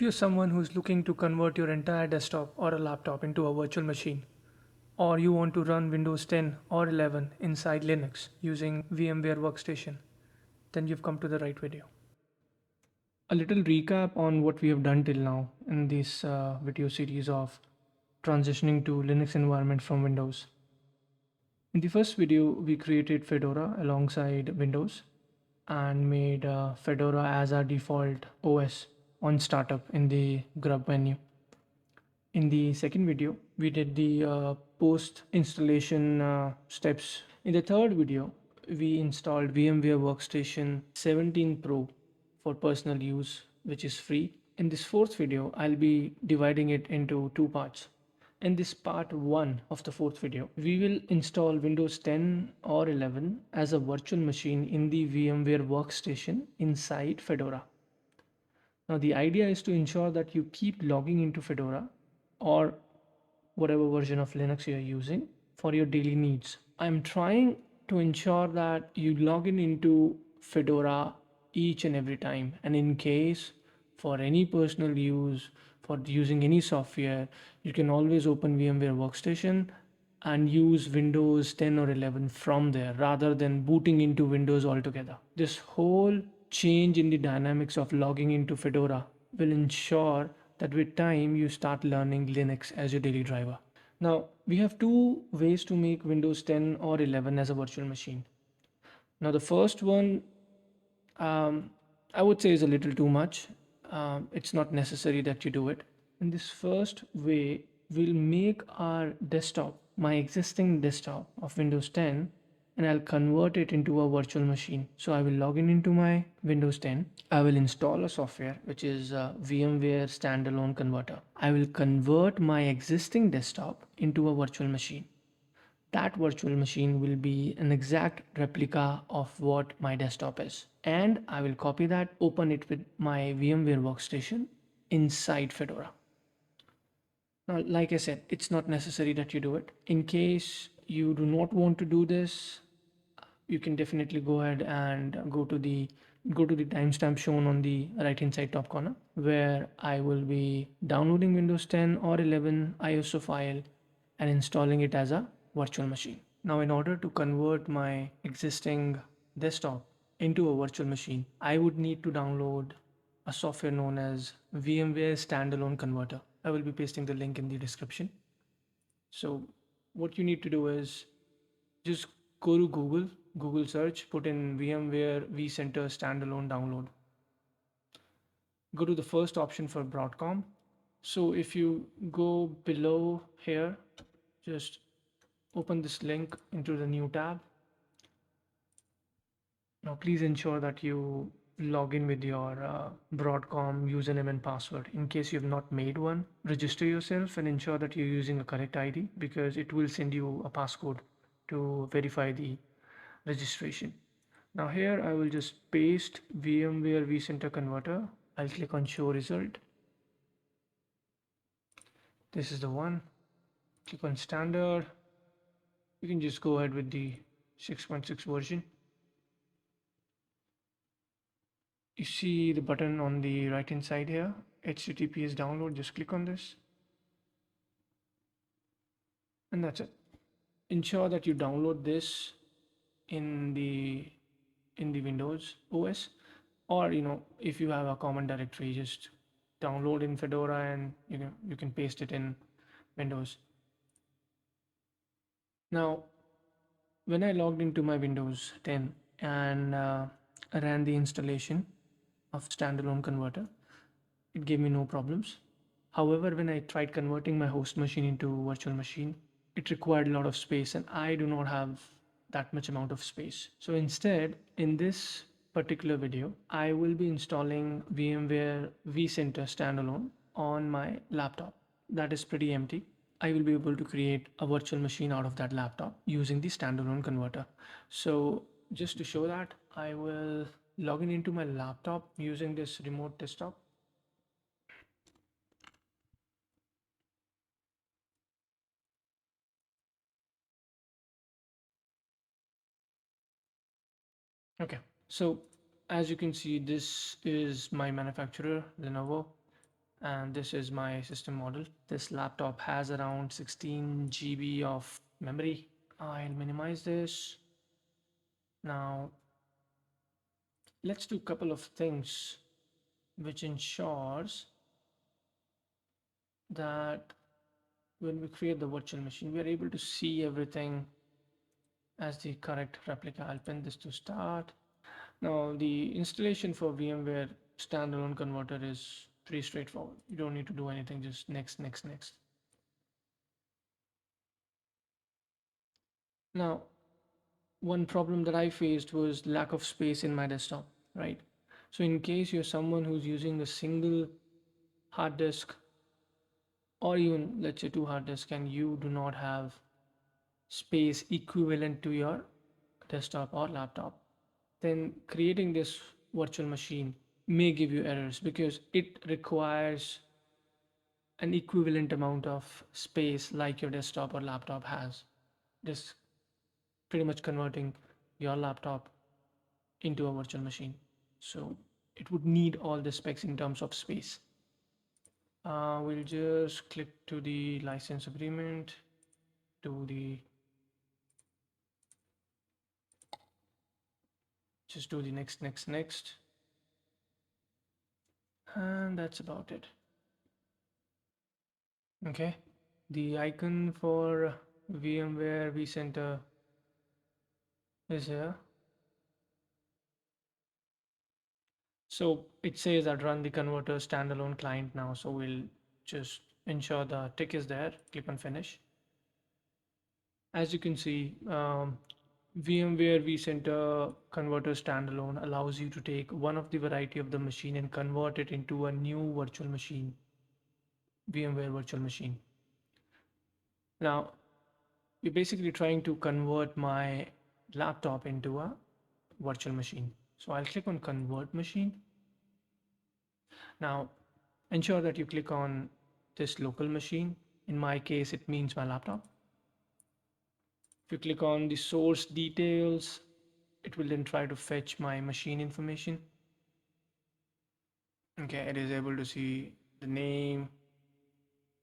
If you're someone who's looking to convert your entire desktop or a laptop into a virtual machine, or you want to run Windows 10 or 11 inside Linux using VMware Workstation, then you've come to the right video. A little recap on what we have done till now in this video series of transitioning to Linux environment from Windows. In the first video, we created Fedora alongside Windows and made Fedora as our default OS on startup in the grub menu. In the second video, we did the post installation steps. In the third video, we installed VMware Workstation 17 Pro for personal use, which is free. In this fourth video, I'll be dividing it into two parts. In this part 1 of the fourth video, we will install Windows 10 or 11 as a virtual machine in the VMware Workstation inside Fedora. Now the idea is to ensure that you keep logging into Fedora or whatever version of Linux you're using for your daily needs. I'm trying to ensure that you log into Fedora each and every time, and in case for any personal use, for using any software, you can always open VMware Workstation and use Windows 10 or 11 from there rather than booting into Windows altogether. This whole change in the dynamics of logging into Fedora will ensure that with time you start learning Linux as your daily driver. Now, we have two ways to make Windows 10 or 11 as a virtual machine. Now, the first one, I would say is a little too much. It's not necessary that you do it. In this first way, we'll make our desktop, my existing desktop of Windows 10, and I'll convert it into a virtual machine. So I will log in into my Windows 10. I will install a software which is a VMware Standalone converter. I will convert my existing desktop into a virtual machine. That virtual machine will be an exact replica of what my desktop is. And I will copy that, open it with my VMware workstation inside Fedora. Now, like I said, it's not necessary that you do it. In case you do not want to do this, you can definitely go ahead and go to the timestamp shown on the right hand side top corner, where I will be downloading Windows 10 or 11 ISO file and installing it as a virtual machine. Now, in order to convert my existing desktop into a virtual machine, I would need to download a software known as VMware Standalone Converter. I will be pasting the link in the description. So what you need to do is just go to Google search, put in VMware vCenter Standalone download. Go to the first option for Broadcom. So if you go below here, just open this link into the new tab. Now please ensure that you log in with your Broadcom username and password. In case you have not made one, register yourself and ensure that you're using a correct ID, because it will send you a passcode to verify the registration. Now here I will just paste VMware vCenter converter. I'll click on show result. This is the one. Click on standard. You can just go ahead with the 6.6 version. You see the button on the right hand side here, HTTPS download. Just click on this and that's it. Ensure that you download this in the Windows OS, or if you have a common directory, just download in Fedora and you can paste it in Windows. Now, when I logged into my Windows 10 and ran the installation of standalone converter, it gave me no problems. However, when I tried converting my host machine into virtual machine, it required a lot of space and I do not have that much amount of space. So instead, in this particular video, I will be installing VMware vCenter standalone on my laptop. That is pretty empty. I will be able to create a virtual machine out of that laptop using the standalone converter. So just to show that, I will log in into my laptop using this remote desktop. Okay, so as you can see, this is my manufacturer, Lenovo, and this is my system model. This laptop has around 16 GB of memory. I'll minimize this. Now let's do a couple of things which ensures that when we create the virtual machine, we are able to see everything as the correct replica. I'll pin this to start. Now, the installation for VMware standalone converter is pretty straightforward. You don't need to do anything, just next, next, next. Now, one problem that I faced was lack of space in my desktop, right? So in case you're someone who's using a single hard disk or even let's say two hard disks and you do not have space equivalent to your desktop or laptop, then creating this virtual machine may give you errors because it requires an equivalent amount of space like your desktop or laptop has. This pretty much converting your laptop into a virtual machine. So it would need all the specs in terms of space. We'll just click to the license agreement, to the just do the next, next, next, and that's about it. Okay, the icon for VMware vCenter is here. So it says that run the converter standalone client now. So we'll just ensure the tick is there, click on finish. As you can see, VMware vCenter converter standalone allows you to take one of the variety of the machine and convert it into a new virtual machine, VMware virtual machine. Now, we're basically trying to convert my laptop into a virtual machine. So I'll click on convert machine. Now, ensure that you click on this local machine. In my case, it means my laptop. If you click on the source details, it will then try to fetch my machine information. Okay, it is able to see the name.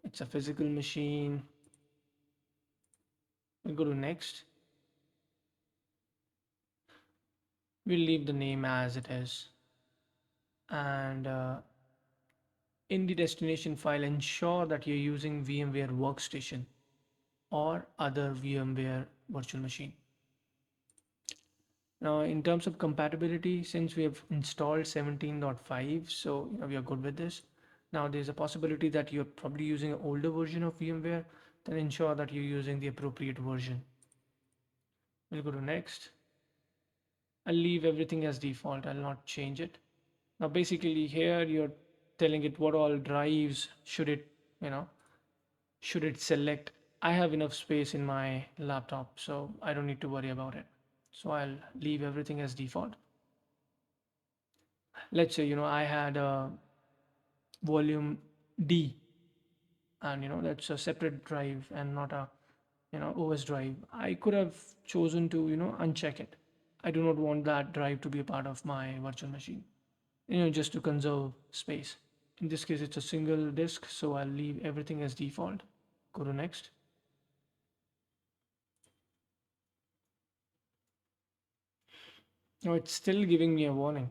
It's a physical machine. We'll go to next. We'll leave the name as it is. And in the destination file, ensure that you're using VMware workstation or other VMware virtual machine. Now, in terms of compatibility, since we have installed 17.5, so we are good with this. Now, there's a possibility that you're probably using an older version of VMware, then ensure that you're using the appropriate version. We'll go to next. I'll leave everything as default. I'll not change it. Now, basically here you're telling it what all drives should it, should it select. I have enough space in my laptop, so I don't need to worry about it. So I'll leave everything as default. Let's say, I had a volume D and, that's a separate drive and not a, OS drive. I could have chosen to, uncheck it. I do not want that drive to be a part of my virtual machine, just to conserve space. In this case, it's a single disk, so I'll leave everything as default. Go to next. Now it's still giving me a warning.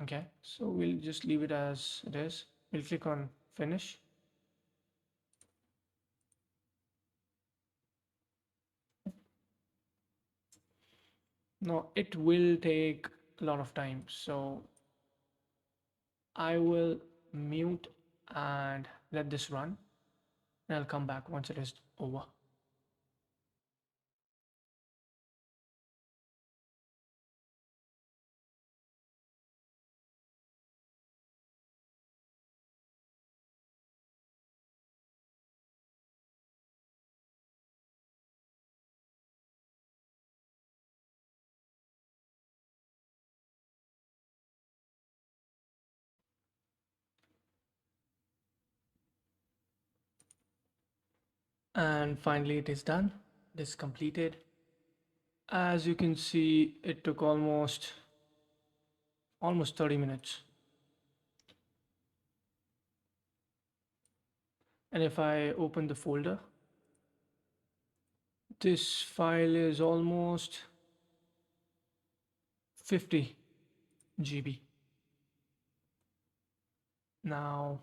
Okay, so we'll just leave it as it is. We'll click on finish. Now it will take a lot of time, so I will mute and let this run, and I'll come back once it is over. And finally it is done. This completed. As you can see, it took almost 30 minutes. And if I open the folder, this file is almost 50 GB. Now,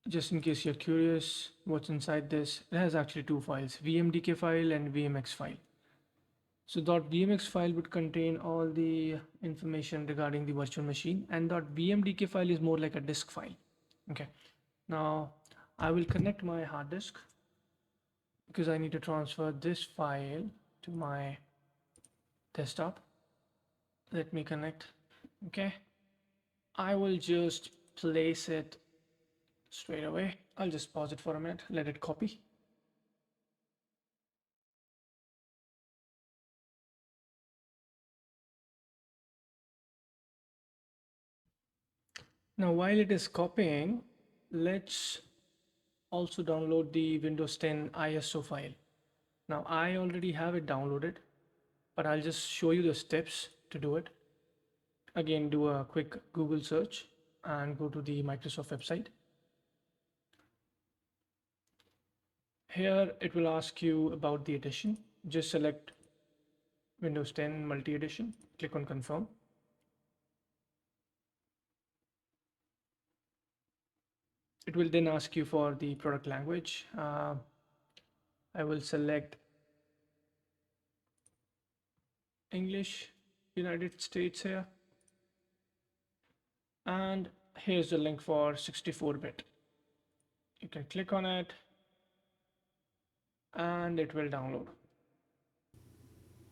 just in case you're curious what's inside this, it has actually two files, vmdk file and vmx file. So .vmx file would contain all the information regarding the virtual machine, and .vmdk file is more like a disk file. Okay, now I will connect my hard disk because I need to transfer this file to my desktop. Let me connect. Okay, I will just place it straight away. I'll just pause it for a minute, let it copy. Now while it is copying, let's also download the Windows 10 ISO file. Now I already have it downloaded, but I'll just show you the steps to do it. Again, do a quick Google search and go to the Microsoft website. Here it will ask you about the edition. Just select Windows 10 Multi Edition, click on confirm. It will then ask you for the product language. I will select English, United States here. And here's the link for 64-bit. You can click on it and it will download.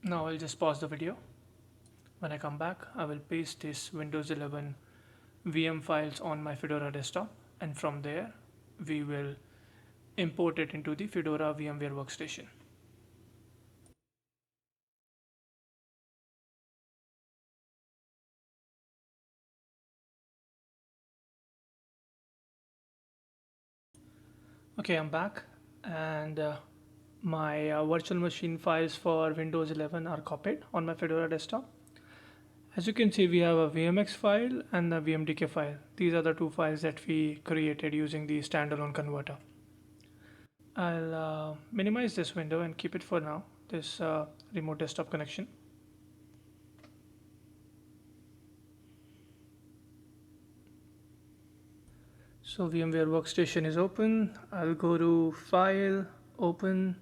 Now I'll just pause the video. When I come back, I will paste this Windows 11 VM files on my Fedora desktop, and from there we will import it into the Fedora VMware workstation. Okay, I'm back, and my virtual machine files for Windows 11 are copied on my Fedora desktop. As you can see, we have a VMX file and a VMDK file. These are the two files that we created using the standalone converter. I'll minimize this window and keep it for now, this remote desktop connection. So VMware workstation is open. I'll go to File, Open,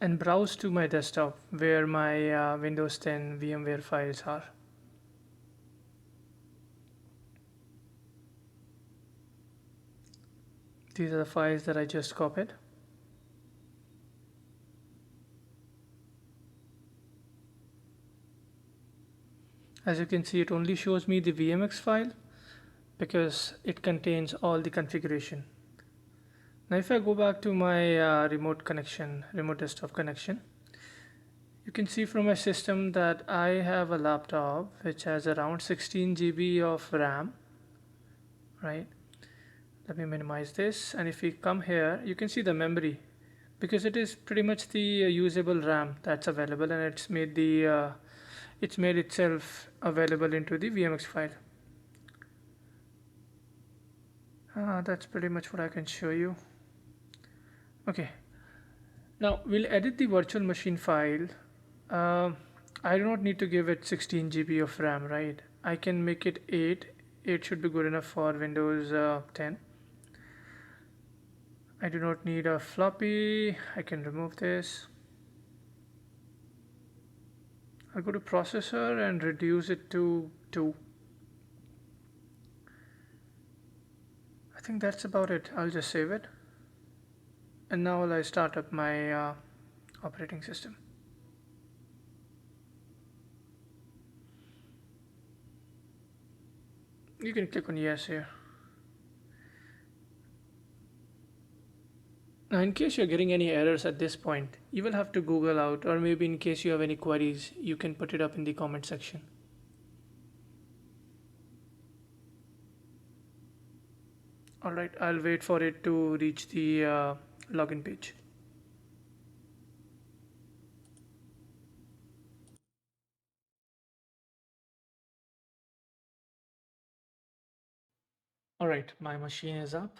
and browse to my desktop where my Windows 10 VMware files are. These are the files that I just copied. As you can see, it only shows me the VMX file because it contains all the configuration. Now if I go back to my remote desktop connection, you can see from my system that I have a laptop which has around 16 GB of RAM, right? Let me minimize this, and if we come here, you can see the memory because it is pretty much the usable RAM that's available, and it's made itself available into the VMX file. That's pretty much what I can show you. Okay, now we'll edit the virtual machine file. I do not need to give it 16 GB of RAM, right? I can make it 8. 8 should be good enough for Windows 10. I do not need a floppy. I can remove this. I'll go to processor and reduce it to 2. I think that's about it. I'll just save it. And now I start up my operating system. You can click on yes here. Now in case you're getting any errors at this point, you will have to Google out, or maybe in case you have any queries, you can put it up in the comment section. Alright, I'll wait for it to reach the login page. All right, my machine is up.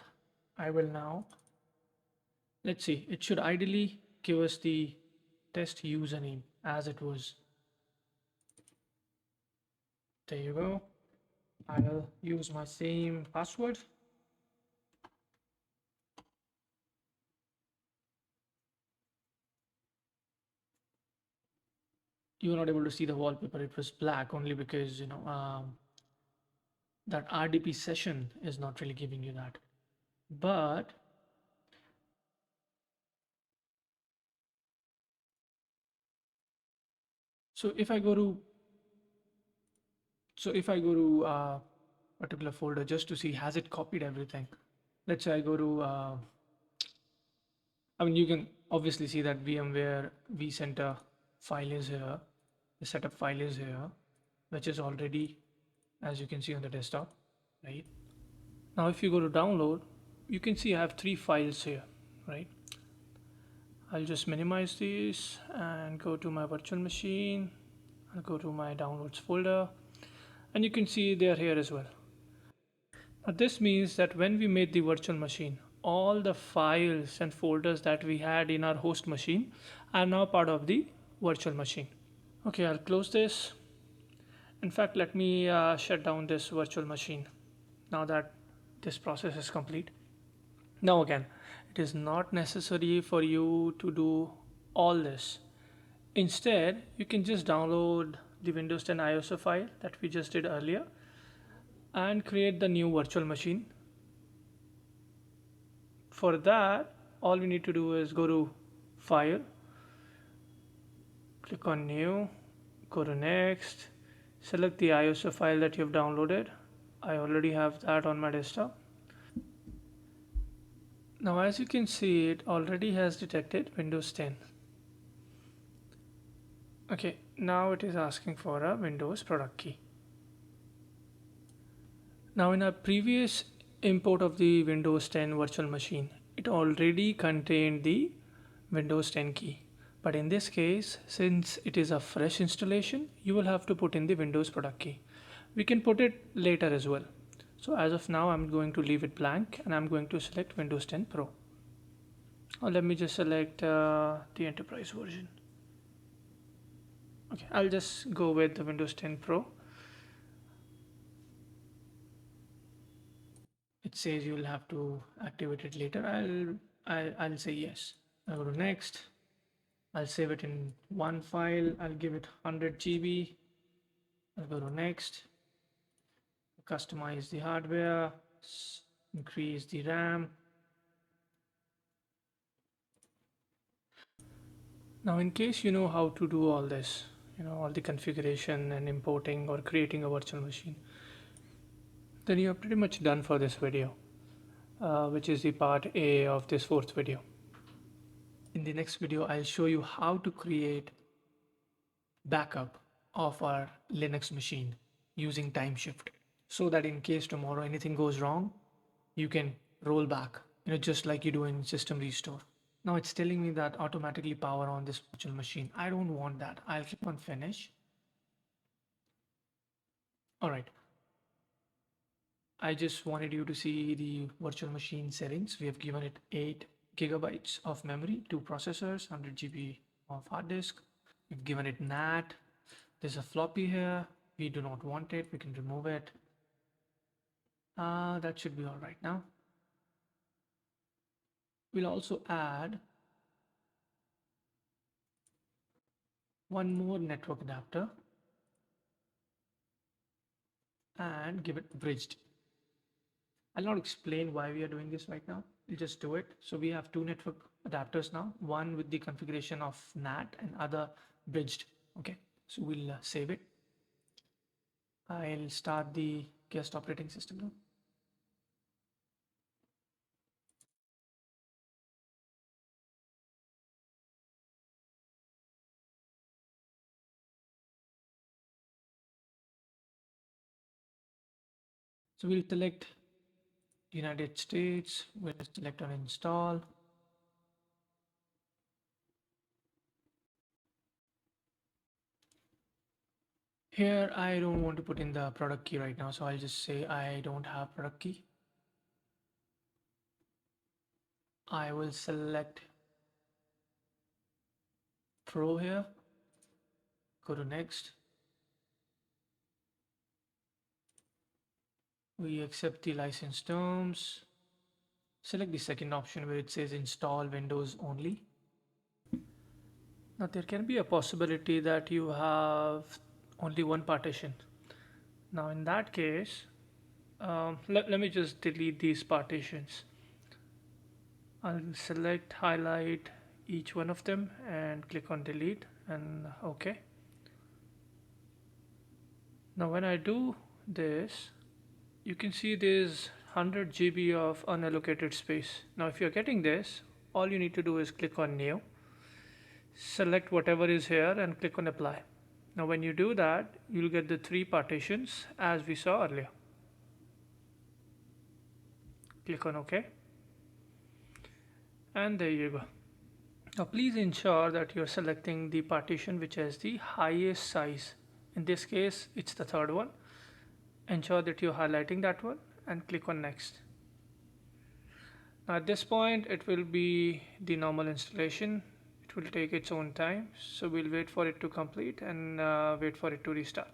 I will now, let's see, it should ideally give us the test username as it was. There you go. I'll use my same password. You were not able to see the wallpaper. It was black only because, that RDP session is not really giving you that. But so if I go to, so if I go to a particular folder just to see has it copied everything. Let's say I go to, I mean, you can obviously see that VMware vCenter file is here. The setup file is here, which is already, as you can see on the desktop, right? Now, if you go to download, you can see I have 3 files here, right? I'll just minimize these and go to my virtual machine. I'll go to my downloads folder and you can see they are here as well. Now this means that when we made the virtual machine, all the files and folders that we had in our host machine are now part of the virtual machine. Okay, I'll close this. In fact, let me shut down this virtual machine now that this process is complete. Now again, it is not necessary for you to do all this. Instead, you can just download the Windows 10 ISO file that we just did earlier and create the new virtual machine. For that, all we need to do is go to File, click on New, go to Next, select the ISO file that you've downloaded. I already have that on my desktop. Now as you can see, it already has detected Windows 10. Okay, now it is asking for a Windows product key. Now in our previous import of the Windows 10 virtual machine, it already contained the Windows 10 key. But in this case, since it is a fresh installation, you will have to put in the Windows product key. We can put it later as well. So as of now, I'm going to leave it blank and I'm going to select Windows 10 Pro. Or let me just select the enterprise version. Okay, I'll just go with the Windows 10 Pro. It says you will have to activate it later. I'll say yes. I'll go to next. I'll save it in one file. I'll give it 100 GB. I'll go to next. Customize the hardware. Increase the RAM. Now, in case you know how to do all this, all the configuration and importing or creating a virtual machine, then you're pretty much done for this video, which is the part A of this fourth video. In the next video, I'll show you how to create backup of our Linux machine using time shift so that in case tomorrow anything goes wrong, you can roll back, just like you do in system restore. Now it's telling me that automatically power on this virtual machine. I don't want that. I'll click on finish. All right. I just wanted you to see the virtual machine settings. We have given it 8 gigabytes of memory, 2 processors, 100 GB of hard disk. We've given it NAT. There's a floppy here. We do not want it. We can remove it. That should be all right now. We'll also add one more network adapter and give it bridged. I'll not explain why we are doing this right now. We'll just do it. So we have 2 network adapters now, one with the configuration of NAT and other bridged. Okay, so we'll save it. I'll start the guest operating system now. So we'll select United States, we'll select on install. Here, I don't want to put in the product key right now, so I'll just say I don't have product key. I will select Pro here, go to next. We accept the license terms. Select the second option where it says install Windows only. Now there can be a possibility that you have only one partition. Now in that case, let me just delete these partitions. I'll select, highlight each one of them and click on delete and OK. Now when I do this, you can see there's 100 GB of unallocated space. Now if you're getting this, all you need to do is click on new, select whatever is here and click on apply. Now when you do that, you'll get the three partitions as we saw earlier. Click on OK and there you go. Now please ensure that you're selecting the partition which has the highest size. In this case, it's the third one. Ensure that you're highlighting that one and click on next. Now at this point, it will be the normal installation. It will take its own time. So we'll wait for it to complete and wait for it to restart.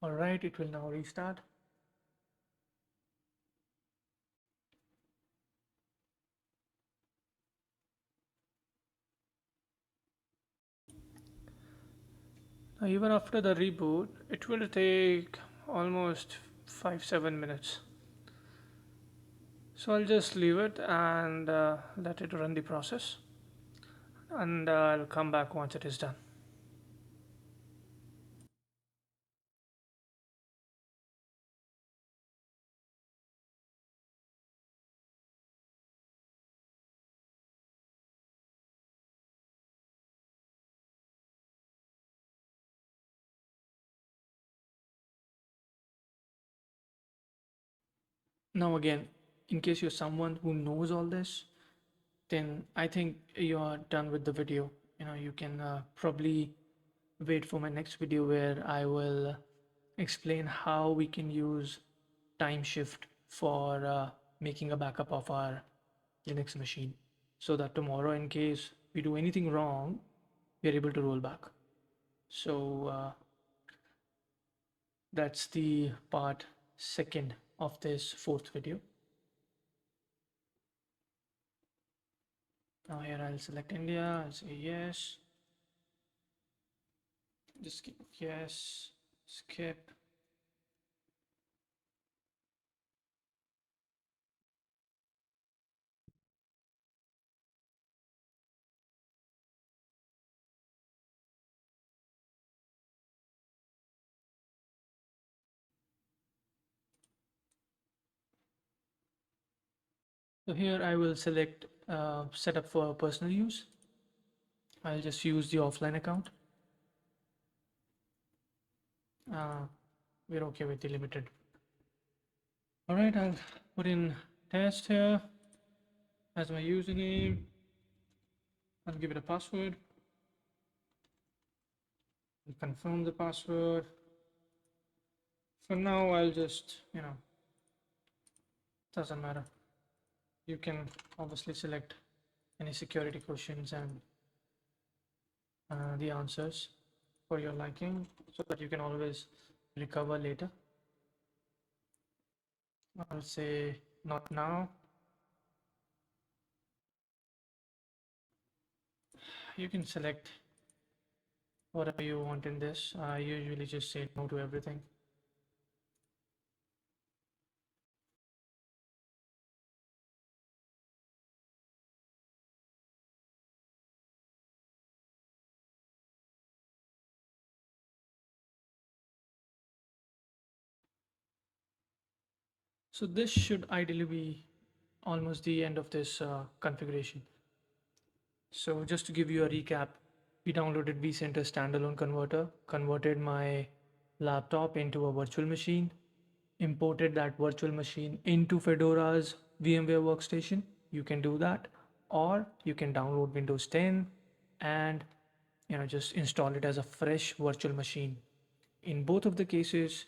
All right, it will now restart. Now even after the reboot, it will take almost 5-7 minutes. So I'll just leave it and let it run the process, and I'll come back once it is done. Now again, in case you're someone who knows all this, then I think you're done with the video. You can probably wait for my next video where I will explain how we can use time shift for making a backup of our Linux machine, so that tomorrow, in case we do anything wrong, we are able to roll back. So that's the part second of this fourth video. Now here I'll select India, I'll say yes, just skip yes, skip. So here I will select setup for personal use. I'll just use the offline account. We're okay with the limited. All right, I'll put in test here as my username. I'll give it a password. I'll confirm the password. For now, I'll just, doesn't matter. You can obviously select any security questions and the answers for your liking, so that you can always recover later. I'll say not now. You can select whatever you want in this. I usually just say no to everything. So this should ideally be almost the end of this configuration. So just to give you a recap, we downloaded vCenter standalone converter, converted my laptop into a virtual machine, imported that virtual machine into Fedora's VMware workstation. You can do that, or you can download Windows 10 and just install it as a fresh virtual machine. In both of the cases,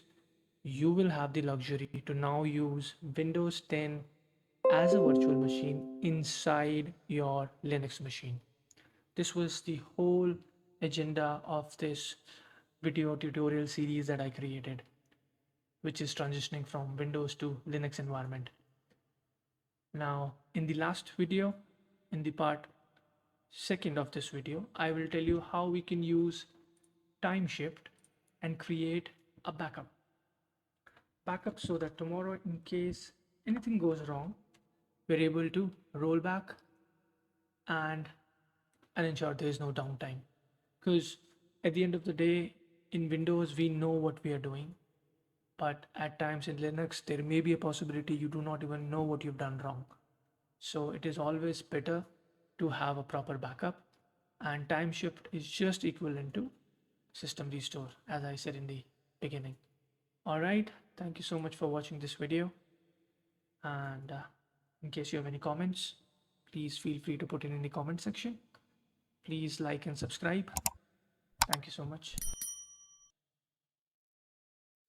you will have the luxury to now use Windows 10 as a virtual machine inside your Linux machine. This was the whole agenda of this video tutorial series that I created, which is transitioning from Windows to Linux environment. Now, in the last video, in the part second of this video, I will tell you how we can use time shift and create a backup. Backup so that tomorrow, in case anything goes wrong, we're able to roll back and ensure there is no downtime. Because at the end of the day, in Windows, we know what we are doing. But at times in Linux, there may be a possibility you do not even know what you've done wrong. So it is always better to have a proper backup, and time shift is just equivalent to system restore, as I said in the beginning. All right, thank you so much for watching this video. And in case you have any comments, please feel free to put it in the comment section. Please like and subscribe. Thank you so much.